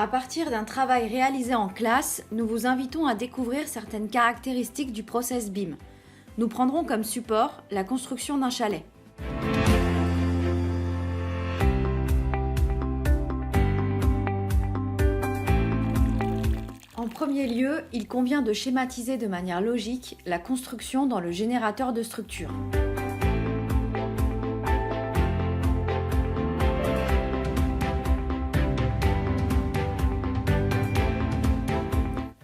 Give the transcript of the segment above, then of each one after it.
À partir d'un travail réalisé en classe, nous vous invitons à découvrir certaines caractéristiques du process BIM. Nous prendrons comme support la construction d'un chalet. En premier lieu, il convient de schématiser de manière logique la construction dans le générateur de structure.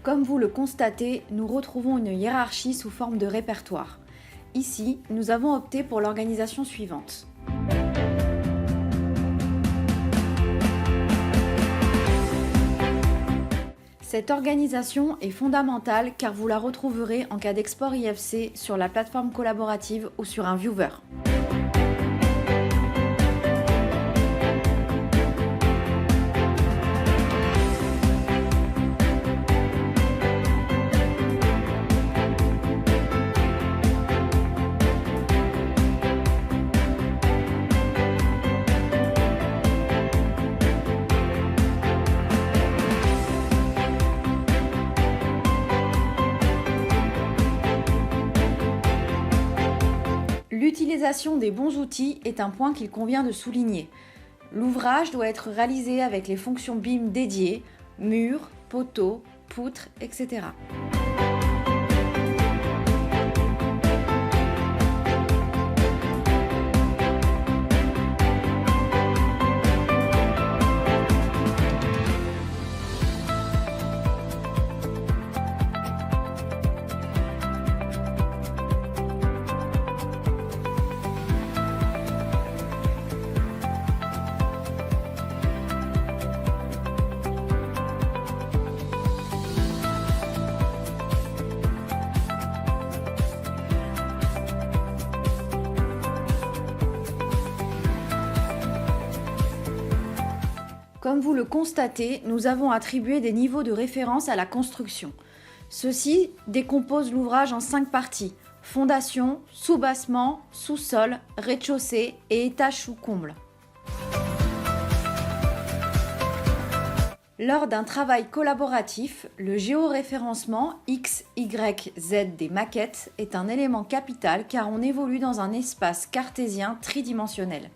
Comme vous le constatez, nous retrouvons une hiérarchie sous forme de répertoire. Ici, nous avons opté pour l'organisation suivante. Cette organisation est fondamentale car vous la retrouverez en cas d'export IFC sur la plateforme collaborative ou sur un viewer. L'utilisation des bons outils est un point qu'il convient de souligner. L'ouvrage doit être réalisé avec les fonctions BIM dédiées, murs, poteaux, poutres, etc. Comme vous le constatez, nous avons attribué des niveaux de référence à la construction. Ceux-ci décomposent l'ouvrage en 5 parties: fondation, soubassement, sous-sol, rez-de-chaussée et étage sous comble. Lors d'un travail collaboratif, le géoréférencement X, Y, Z des maquettes est un élément capital car on évolue dans un espace cartésien tridimensionnel.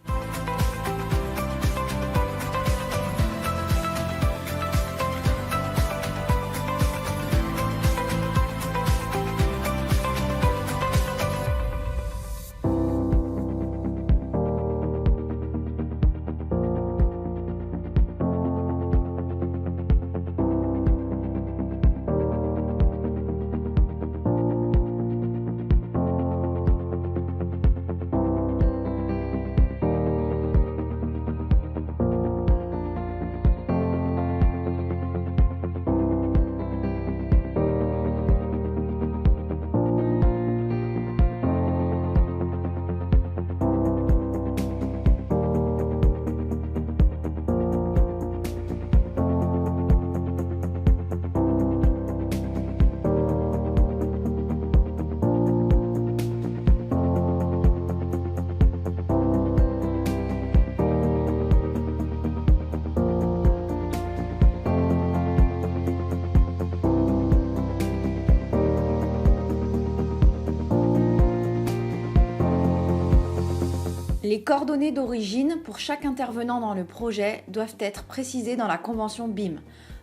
Les coordonnées d'origine pour chaque intervenant dans le projet doivent être précisées dans la convention BIM.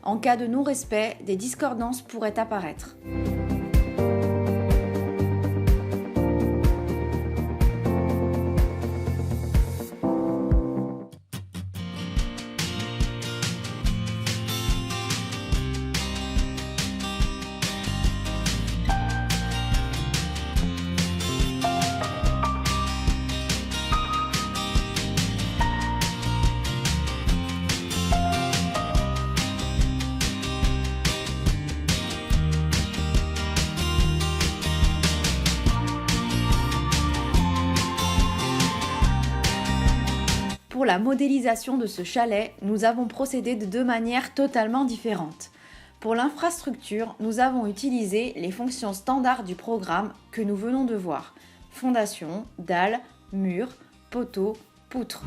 En cas de non-respect, des discordances pourraient apparaître. Pour la modélisation de ce chalet, nous avons procédé de 2 manières totalement différentes. Pour l'infrastructure, nous avons utilisé les fonctions standards du programme que nous venons de voir: fondation, dalle, mur, poteau, poutre.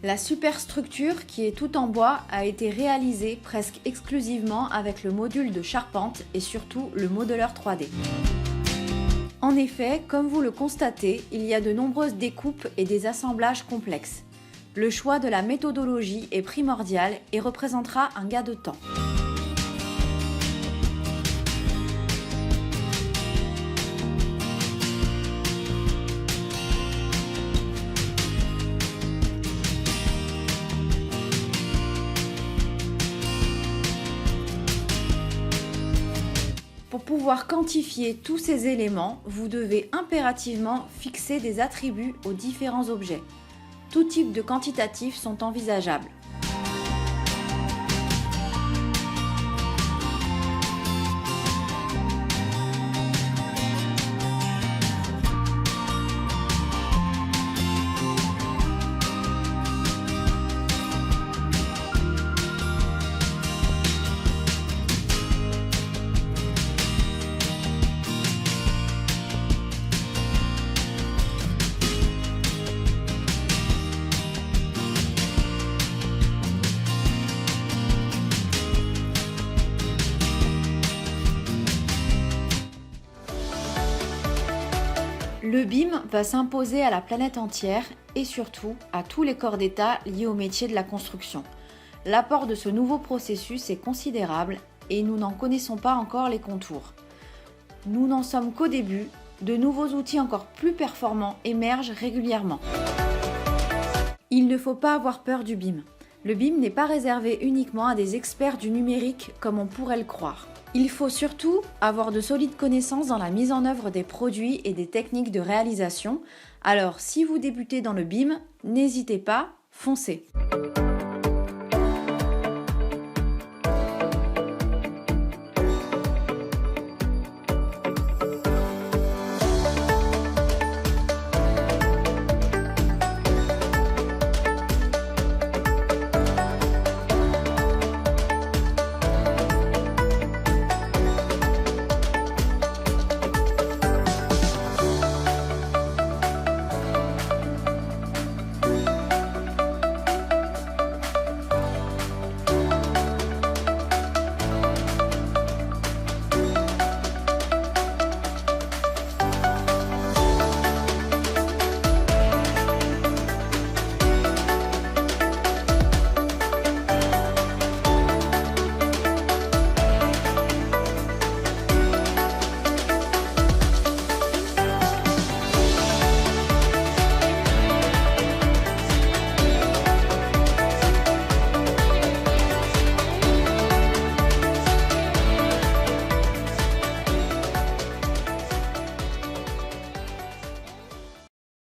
La superstructure, qui est tout en bois, a été réalisée presque exclusivement avec le module de charpente et surtout le modeleur 3D. En effet, comme vous le constatez, il y a de nombreuses découpes et des assemblages complexes. Le choix de la méthodologie est primordial et représentera un gain de temps. Pour pouvoir quantifier tous ces éléments, vous devez impérativement fixer des attributs aux différents objets. Tout type de quantitatifs sont envisageables. Le BIM va s'imposer à la planète entière et surtout à tous les corps d'État liés au métier de la construction. L'apport de ce nouveau processus est considérable et nous n'en connaissons pas encore les contours. Nous n'en sommes qu'au début, de nouveaux outils encore plus performants émergent régulièrement. Il ne faut pas avoir peur du BIM. Le BIM n'est pas réservé uniquement à des experts du numérique comme on pourrait le croire. Il faut surtout avoir de solides connaissances dans la mise en œuvre des produits et des techniques de réalisation. Alors si vous débutez dans le BIM, n'hésitez pas, foncez.